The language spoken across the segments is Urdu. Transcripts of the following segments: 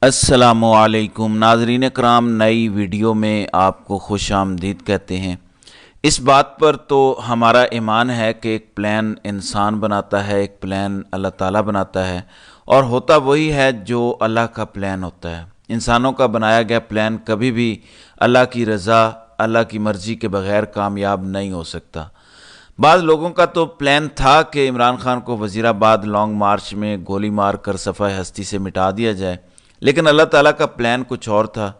السلام علیکم ناظرین کرام، نئی ویڈیو میں آپ کو خوش آمدید کہتے ہیں۔ اس بات پر تو ہمارا ایمان ہے کہ ایک پلان انسان بناتا ہے، ایک پلان اللہ تعالیٰ بناتا ہے، اور ہوتا وہی ہے جو اللہ کا پلان ہوتا ہے۔ انسانوں کا بنایا گیا پلان کبھی بھی اللہ کی رضا، اللہ کی مرضی کے بغیر کامیاب نہیں ہو سکتا۔ بعض لوگوں کا تو پلان تھا کہ عمران خان کو وزیرآباد لانگ مارچ میں گولی مار کر صفحہ ہستی سے مٹا دیا جائے، لیکن اللہ تعالیٰ کا پلان کچھ اور تھا۔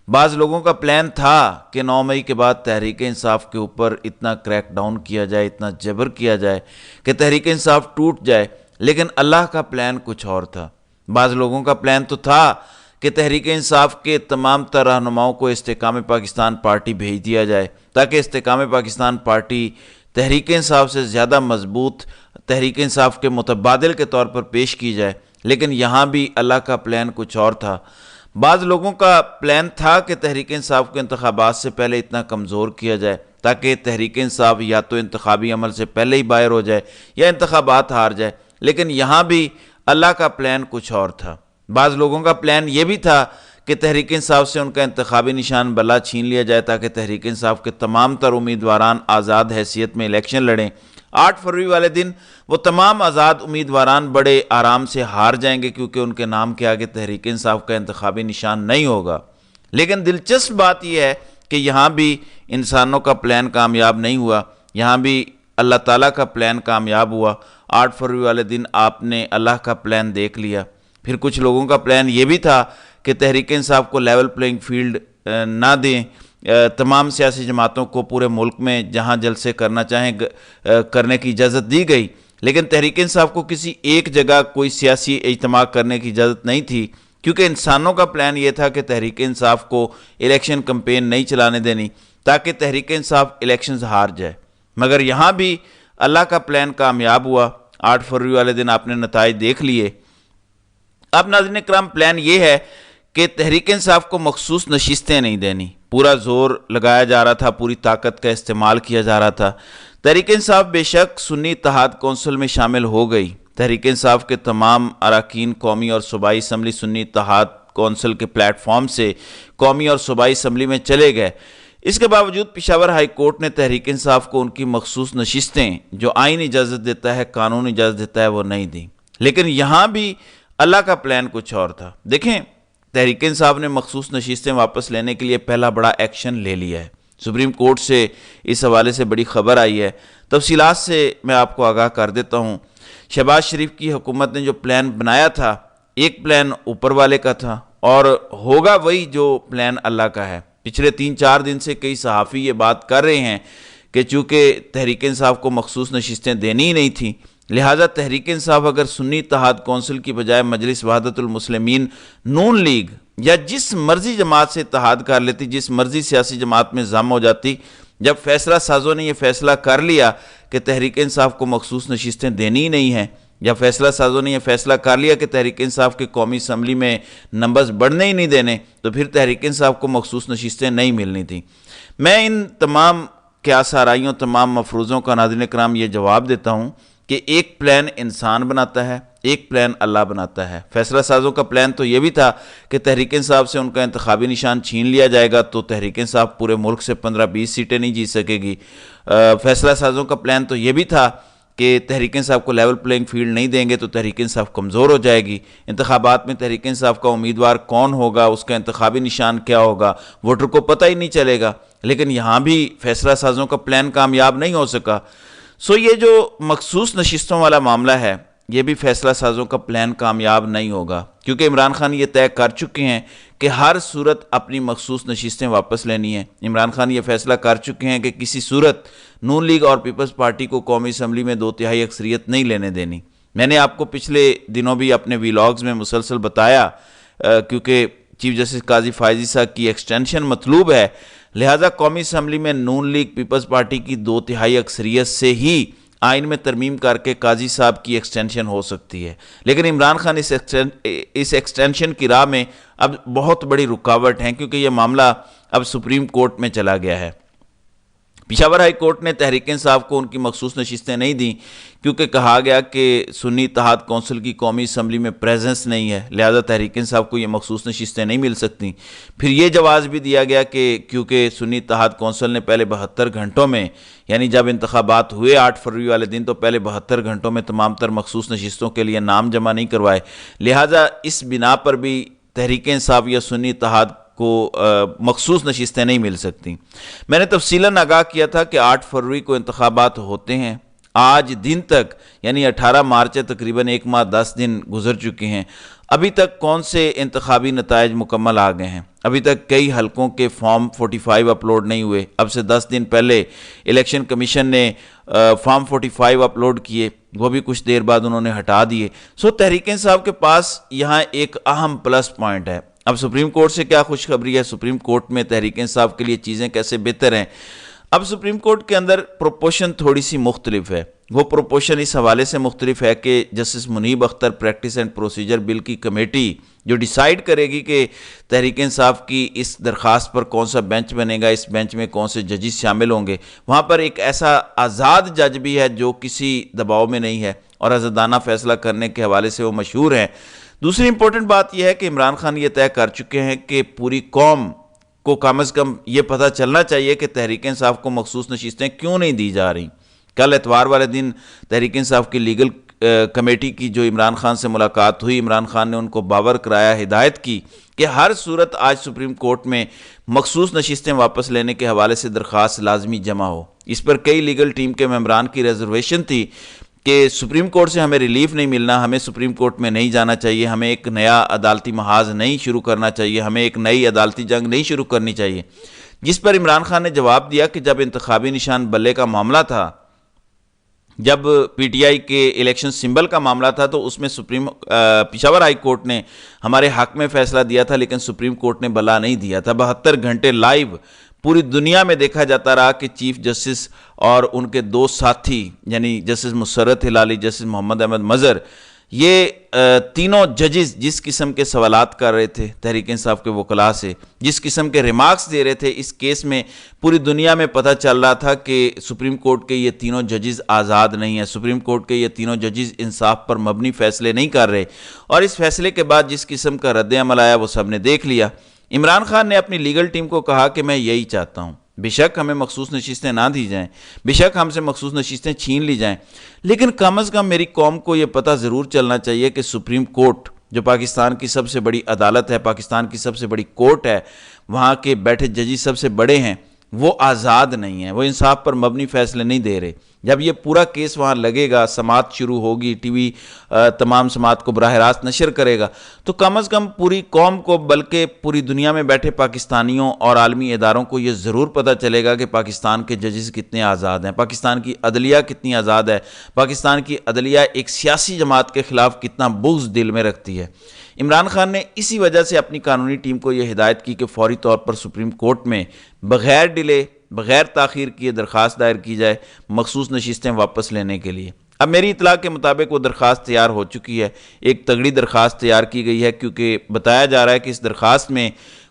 بعض لوگوں کا پلان تھا کہ 9 مئی کے بعد تحریک انصاف کے اوپر اتنا کریک ڈاؤن کیا جائے، اتنا جبر کیا جائے کہ تحریک انصاف ٹوٹ جائے، لیکن اللہ کا پلان کچھ اور تھا۔ بعض لوگوں کا پلان تو تھا کہ تحریک انصاف کے تمام تر رہنماؤں کو استحکام پاکستان پارٹی بھیج دیا جائے تاکہ استحکام پاکستان پارٹی تحریک انصاف سے زیادہ مضبوط تحریک انصاف کے متبادل کے طور پر پیش کی جائے، لیکن یہاں بھی اللہ کا پلان کچھ اور تھا۔ بعض لوگوں کا پلان تھا کہ تحریک انصاف کے انتخابات سے پہلے اتنا کمزور کیا جائے تاکہ تحریک انصاف یا تو انتخابی عمل سے پہلے ہی باہر ہو جائے یا انتخابات ہار جائے، لیکن یہاں بھی اللہ کا پلان کچھ اور تھا۔ بعض لوگوں کا پلان یہ بھی تھا کہ تحریک انصاف سے ان کا انتخابی نشان بلا چھین لیا جائے تاکہ تحریک انصاف کے تمام تر امیدواران آزاد حیثیت میں الیکشن لڑیں۔ 8 فروری والے دن وہ تمام آزاد امیدواران بڑے آرام سے ہار جائیں گے کیونکہ ان کے نام کے آگے تحریک انصاف کا انتخابی نشان نہیں ہوگا۔ لیکن دلچسپ بات یہ ہے کہ یہاں بھی انسانوں کا پلان کامیاب نہیں ہوا، یہاں بھی اللہ تعالیٰ کا پلان کامیاب ہوا۔ 8 فروری والے دن آپ نے اللہ کا پلان دیکھ لیا۔ پھر کچھ لوگوں کا پلان یہ بھی تھا کہ تحریک انصاف کو لیول پلینگ فیلڈ نہ دیں، تمام سیاسی جماعتوں کو پورے ملک میں جہاں جلسے کرنا چاہیں کرنے کی اجازت دی گئی، لیکن تحریک انصاف کو کسی ایک جگہ کوئی سیاسی اجتماع کرنے کی اجازت نہیں تھی، کیونکہ انسانوں کا پلان یہ تھا کہ تحریک انصاف کو الیکشن کمپین نہیں چلانے دینی تاکہ تحریک انصاف الیکشنز ہار جائے۔ مگر یہاں بھی اللہ کا پلان کامیاب ہوا۔ 8 فروری والے دن آپ نے نتائج دیکھ لیے۔ اب ناظرین اکرام، پلان یہ ہے کہ تحریک انصاف کو مخصوص نشستیں نہیں دینی، پورا زور لگایا جا رہا تھا، پوری طاقت کا استعمال کیا جا رہا تھا۔ تحریک انصاف بے شک سنی اتحاد کونسل میں شامل ہو گئی۔ تحریک انصاف کے تمام اراکین قومی اور صوبائی اسمبلی سنی اتحاد کونسل کے پلیٹ فارم سے قومی اور صوبائی اسمبلی میں چلے گئے۔ اس کے باوجود پشاور ہائی کورٹ نے تحریک انصاف کو ان کی مخصوص نشستیں جو آئین اجازت دیتا ہے، قانون اجازت دیتا ہے، وہ نہیں دیں۔ لیکن یہاں بھی اللہ کا پلان کچھ اور تھا۔ دیکھیں، تحریک انصاف نے مخصوص نشستیں واپس لینے کے لیے پہلا بڑا ایکشن لے لیا ہے۔ سپریم کورٹ سے اس حوالے سے بڑی خبر آئی ہے، تفصیلات سے میں آپ کو آگاہ کر دیتا ہوں۔ شہباز شریف کی حکومت نے جو پلان بنایا تھا، ایک پلان اوپر والے کا تھا اور ہوگا وہی جو پلان اللہ کا ہے۔ پچھلے 3-4 دن سے کئی صحافی یہ بات کر رہے ہیں کہ چونکہ تحریک انصاف کو مخصوص نشستیں دینی ہی نہیں تھیں، لہٰذا تحریک انصاف اگر سنی اتحاد کونسل کی بجائے مجلس وحدت المسلمین نون لیگ یا جس مرضی جماعت سے اتحاد کر لیتی، جس مرضی سیاسی جماعت میں ضم ہو جاتی، جب فیصلہ سازوں نے یہ فیصلہ کر لیا کہ تحریک انصاف کو مخصوص نشستیں دینی ہی نہیں ہیں، یا فیصلہ سازوں نے یہ فیصلہ کر لیا کہ تحریک انصاف کے قومی اسمبلی میں نمبرز بڑھنے ہی نہیں دینے، تو پھر تحریک انصاف کو مخصوص نشستیں نہیں ملنی تھیں۔ میں ان تمام قیاس آرائیوں، تمام مفروضوں کا ناظرین کرام یہ جواب دیتا ہوں کہ ایک پلان انسان بناتا ہے، ایک پلان اللہ بناتا ہے۔ فیصلہ سازوں کا پلان تو یہ بھی تھا کہ تحریک انصاف سے ان کا انتخابی نشان چھین لیا جائے گا تو تحریک انصاف پورے ملک سے 15-20 سیٹیں نہیں جیت سکے گی۔ فیصلہ سازوں کا پلان تو یہ بھی تھا کہ تحریک انصاف کو لیول پلینگ فیلڈ نہیں دیں گے تو تحریک انصاف کمزور ہو جائے گی، انتخابات میں تحریک انصاف کا امیدوار کون ہوگا، اس کا انتخابی نشان کیا ہوگا، ووٹر کو پتہ ہی نہیں چلے گا۔ لیکن یہاں بھی فیصلہ سازوں کا پلان کامیاب نہیں ہو سکا۔ یہ جو مخصوص نشستوں والا معاملہ ہے، یہ بھی فیصلہ سازوں کا پلان کامیاب نہیں ہوگا، کیونکہ عمران خان یہ طے کر چکے ہیں کہ ہر صورت اپنی مخصوص نشستیں واپس لینی ہیں۔ عمران خان یہ فیصلہ کر چکے ہیں کہ کسی صورت نون لیگ اور پیپلز پارٹی کو قومی اسمبلی میں 2/3 اکثریت نہیں لینے دینی۔ میں نے آپ کو پچھلے دنوں بھی اپنے ویلاگز میں مسلسل بتایا، کیونکہ چیف جسٹس قاضی فائزی صاحب کی ایکسٹینشن مطلوب ہے، لہٰذا قومی اسمبلی میں نون لیگ پیپلز پارٹی کی 2/3 اکثریت سے ہی آئین میں ترمیم کر کے قاضی صاحب کی ایکسٹینشن ہو سکتی ہے۔ لیکن عمران خان اس ایکسٹینشن کی راہ میں اب بہت بڑی رکاوٹ ہیں، کیونکہ یہ معاملہ اب سپریم کورٹ میں چلا گیا ہے۔ پشاور ہائی کورٹ نے تحریک انصاف کو ان کی مخصوص نشستیں نہیں دیں کیونکہ کہا گیا کہ سنی اتحاد کونسل کی قومی اسمبلی میں پریزنس نہیں ہے، لہذا تحریک انصاف کو یہ مخصوص نشستیں نہیں مل سکتی۔ پھر یہ جواز بھی دیا گیا کہ کیونکہ سنی اتحاد کونسل نے پہلے 72 گھنٹوں میں، یعنی جب انتخابات ہوئے 8 فروری والے دن، تو پہلے 72 گھنٹوں میں تمام تر مخصوص نشستوں کے لیے نام جمع نہیں کروائے، لہذا اس بنا پر بھی تحریک انصاف یا سنی اتحاد کو مخصوص نشستیں نہیں مل سکتی۔ میں نے تفصیلاً آگاہ کیا تھا کہ 8 فروری کو انتخابات ہوتے ہیں، آج دن تک یعنی 18 مارچ تقریباً 1 ماہ 10 دن گزر چکے ہیں، ابھی تک کون سے انتخابی نتائج مکمل آ گئے ہیں؟ ابھی تک کئی حلقوں کے فارم 45 اپلوڈ نہیں ہوئے۔ اب سے 10 دن پہلے الیکشن کمیشن نے فارم 45 اپلوڈ کیے، وہ بھی کچھ دیر بعد انہوں نے ہٹا دیے۔ تحریک انصاف کے پاس یہاں ایک اہم پلس پوائنٹ ہے۔ اب سپریم کورٹ سے کیا خوشخبری ہے؟ سپریم کورٹ میں تحریک انصاف کے لیے چیزیں کیسے بہتر ہیں؟ اب سپریم کورٹ کے اندر پروپورشن تھوڑی سی مختلف ہے۔ وہ پروپورشن اس حوالے سے مختلف ہے کہ justice Munib Akhtar practice and procedure bill کی کمیٹی جو ڈیسائیڈ کرے گی کہ تحریک انصاف کی اس درخواست پر کون سا بینچ بنے گا، اس بینچ میں کون سے ججز شامل ہوں گے، وہاں پر ایک ایسا آزاد جج بھی ہے جو کسی دباؤ میں نہیں ہے اور آزادانہ فیصلہ کرنے کے حوالے سے وہ مشہور ہیں۔ دوسری امپورٹنٹ بات یہ ہے کہ عمران خان یہ طے کر چکے ہیں کہ پوری قوم کو کم از کم یہ پتہ چلنا چاہیے کہ تحریک انصاف کو مخصوص نشستیں کیوں نہیں دی جا رہی۔ کل اتوار والے دن تحریک انصاف کی لیگل کمیٹی کی جو عمران خان سے ملاقات ہوئی، عمران خان نے ان کو باور کرایا، ہدایت کی کہ ہر صورت آج سپریم کورٹ میں مخصوص نشستیں واپس لینے کے حوالے سے درخواست لازمی جمع ہو۔ اس پر کئی لیگل ٹیم کے ممبران کی ریزرویشن تھی کہ سپریم کورٹ سے ہمیں ریلیف نہیں ملنا، ہمیں سپریم کورٹ میں نہیں جانا چاہیے، ہمیں ایک نیا عدالتی محاذ نہیں شروع کرنا چاہیے، ہمیں ایک نئی عدالتی جنگ نہیں شروع کرنی چاہیے۔ جس پر عمران خان نے جواب دیا کہ جب انتخابی نشان بلے کا معاملہ تھا، جب پی ٹی آئی کے الیکشن سمبل کا معاملہ تھا، تو اس میں پشاور ہائی کورٹ نے ہمارے حق میں فیصلہ دیا تھا، لیکن سپریم کورٹ نے بلا نہیں دیا تھا۔ 72 گھنٹے لائیو پوری دنیا میں دیکھا جاتا رہا کہ چیف جسٹس اور ان کے دو ساتھی یعنی جسٹس مسرت ہلالی، جسٹس محمد احمد مظہر، یہ تینوں ججز جس قسم کے سوالات کر رہے تھے تحریک انصاف کے وکلاء سے، جس قسم کے ریمارکس دے رہے تھے اس کیس میں، پوری دنیا میں پتہ چل رہا تھا کہ سپریم کورٹ کے یہ تینوں ججز آزاد نہیں ہیں، سپریم کورٹ کے یہ تینوں ججز انصاف پر مبنی فیصلے نہیں کر رہے۔ اور اس فیصلے کے بعد جس قسم کا رد عمل آیا وہ سب نے دیکھ لیا۔ عمران خان نے اپنی لیگل ٹیم کو کہا کہ میں یہی چاہتا ہوں، بے شک ہمیں مخصوص نشستیں نہ دی جائیں، بے شک ہم سے مخصوص نشستیں چھین لی جائیں، لیکن کم از کم میری قوم کو یہ پتہ ضرور چلنا چاہیے کہ سپریم کورٹ جو پاکستان کی سب سے بڑی عدالت ہے، پاکستان کی سب سے بڑی کورٹ ہے، وہاں کے بیٹھے ججز سب سے بڑے ہیں، وہ آزاد نہیں ہیں، وہ انصاف پر مبنی فیصلے نہیں دے رہے۔ جب یہ پورا کیس وہاں لگے گا، سماعت شروع ہوگی، ٹی وی تمام سماعت کو براہ راست نشر کرے گا، تو کم از کم پوری قوم کو بلکہ پوری دنیا میں بیٹھے پاکستانیوں اور عالمی اداروں کو یہ ضرور پتہ چلے گا کہ پاکستان کے ججز کتنے آزاد ہیں، پاکستان کی عدلیہ کتنی آزاد ہے، پاکستان کی عدلیہ ایک سیاسی جماعت کے خلاف کتنا بغض دل میں رکھتی ہے۔ عمران خان نے اسی وجہ سے اپنی قانونی ٹیم کو یہ ہدایت کی کہ فوری طور پر سپریم کورٹ میں بغیر ڈیلے، بغیر تاخیر کیے درخواست دائر کی جائے مخصوص نشستیں واپس لینے کے لیے۔ اب میری اطلاع کے مطابق وہ درخواست تیار ہو چکی ہے، ایک تگڑی درخواست تیار کی گئی ہے، کیونکہ بتایا جا رہا ہے کہ اس درخواست میں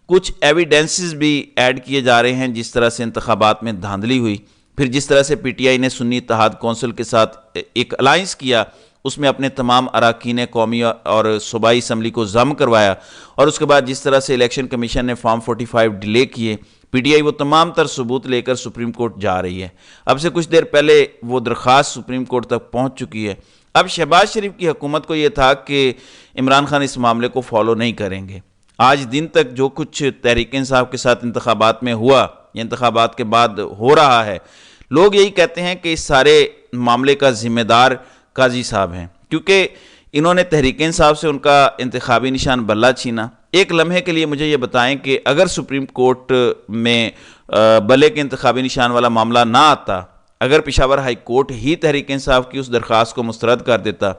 کچھ ایویڈنسز بھی ایڈ کیے جا رہے ہیں، جس طرح سے انتخابات میں دھاندلی ہوئی، پھر جس طرح سے پی ٹی آئی نے سنی اتحاد کونسل کے ساتھ ایک الائنس کیا، اس میں اپنے تمام اراکین قومی اور صوبائی اسمبلی کو ضم کروایا، اور اس کے بعد جس طرح سے الیکشن کمیشن نے فارم 45 ڈیلے کیے، پی ٹی آئی وہ تمام تر ثبوت لے کر سپریم کورٹ جا رہی ہے۔ اب سے کچھ دیر پہلے وہ درخواست سپریم کورٹ تک پہنچ چکی ہے۔ اب شہباز شریف کی حکومت کو یہ تھا کہ عمران خان اس معاملے کو فالو نہیں کریں گے۔ آج دن تک جو کچھ تحریک انصاف کے ساتھ انتخابات میں ہوا یا انتخابات کے بعد ہو رہا ہے، لوگ یہی کہتے ہیں کہ اس سارے معاملے کا ذمہ دار قاضی صاحب ہیں، کیونکہ انہوں نے تحریک انصاف سے ان کا انتخابی نشان بلہ چھینا۔ ایک لمحے کے لیے مجھے یہ بتائیں کہ اگر سپریم کورٹ میں بلے کے انتخابی نشان والا معاملہ نہ آتا، اگر پشاور ہائی کورٹ ہی تحریک انصاف کی اس درخواست کو مسترد کر دیتا،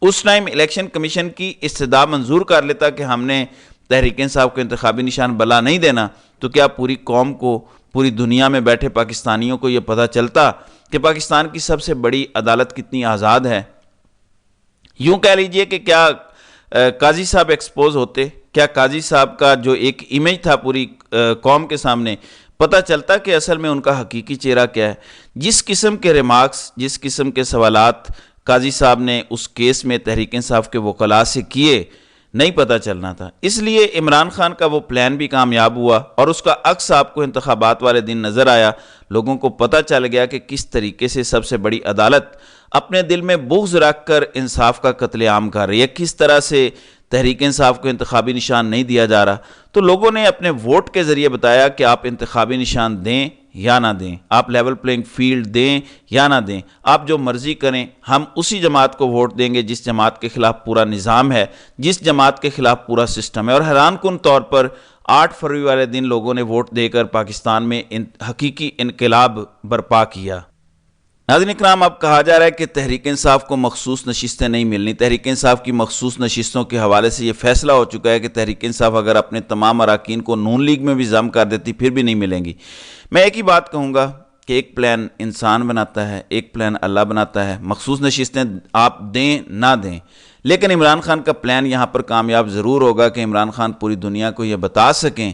اس ٹائم الیکشن کمیشن کی استدعا منظور کر لیتا کہ ہم نے تحریک انصاف کو انتخابی نشان بلہ نہیں دینا، تو کیا پوری قوم کو، پوری دنیا میں بیٹھے پاکستانیوں کو یہ پتہ چلتا کہ پاکستان کی سب سے بڑی عدالت کتنی آزاد ہے؟ یوں کہہ لیجئے کہ کیا قاضی صاحب ایکسپوز ہوتے، کیا قاضی صاحب کا جو ایک امیج تھا پوری قوم کے سامنے پتہ چلتا کہ اصل میں ان کا حقیقی چہرہ کیا ہے۔ جس قسم کے ریمارکس، جس قسم کے سوالات قاضی صاحب نے اس کیس میں تحریک انصاف کے وکلاء سے کیے، نہیں پتہ چلنا تھا۔ اس لیے عمران خان کا وہ پلان بھی کامیاب ہوا اور اس کا عکس آپ کو انتخابات والے دن نظر آیا۔ لوگوں کو پتہ چل گیا کہ کس طریقے سے سب سے بڑی عدالت اپنے دل میں بغض رکھ کر انصاف کا قتل عام کر رہی ہے، کس طرح سے تحریک انصاف کو انتخابی نشان نہیں دیا جا رہا۔ تو لوگوں نے اپنے ووٹ کے ذریعے بتایا کہ آپ انتخابی نشان دیں یا نہ دیں، آپ لیول پلینگ فیلڈ دیں یا نہ دیں، آپ جو مرضی کریں، ہم اسی جماعت کو ووٹ دیں گے جس جماعت کے خلاف پورا نظام ہے، جس جماعت کے خلاف پورا سسٹم ہے۔ اور حیران کن طور پر 8 فروری والے دن لوگوں نے ووٹ دے کر پاکستان میں حقیقی انقلاب برپا کیا۔ ناظرین اکرام، اب کہا جا رہا ہے کہ تحریک انصاف کو مخصوص نشستیں نہیں ملنی۔ تحریک انصاف کی مخصوص نشستوں کے حوالے سے یہ فیصلہ ہو چکا ہے کہ تحریک انصاف اگر اپنے تمام اراکین کو نون لیگ میں بھی ضم کر دیتی پھر بھی نہیں ملیں گی۔ میں ایک ہی بات کہوں گا کہ ایک پلان انسان بناتا ہے، ایک پلان اللہ بناتا ہے۔ مخصوص نشستیں آپ دیں نہ دیں، لیکن عمران خان کا پلان یہاں پر کامیاب ضرور ہوگا کہ عمران خان پوری دنیا کو یہ بتا سکیں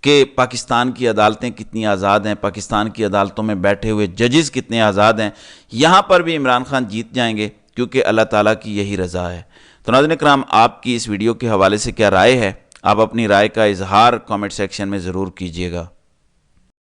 کہ پاکستان کی عدالتیں کتنی آزاد ہیں، پاکستان کی عدالتوں میں بیٹھے ہوئے ججز کتنے آزاد ہیں۔ یہاں پر بھی عمران خان جیت جائیں گے کیونکہ اللہ تعالیٰ کی یہی رضا ہے۔ تو ناظرین اکرام، آپ کی اس ویڈیو کے حوالے سے کیا رائے ہے؟ آپ اپنی رائے کا اظہار کامنٹ سیکشن میں ضرور کیجیے گا۔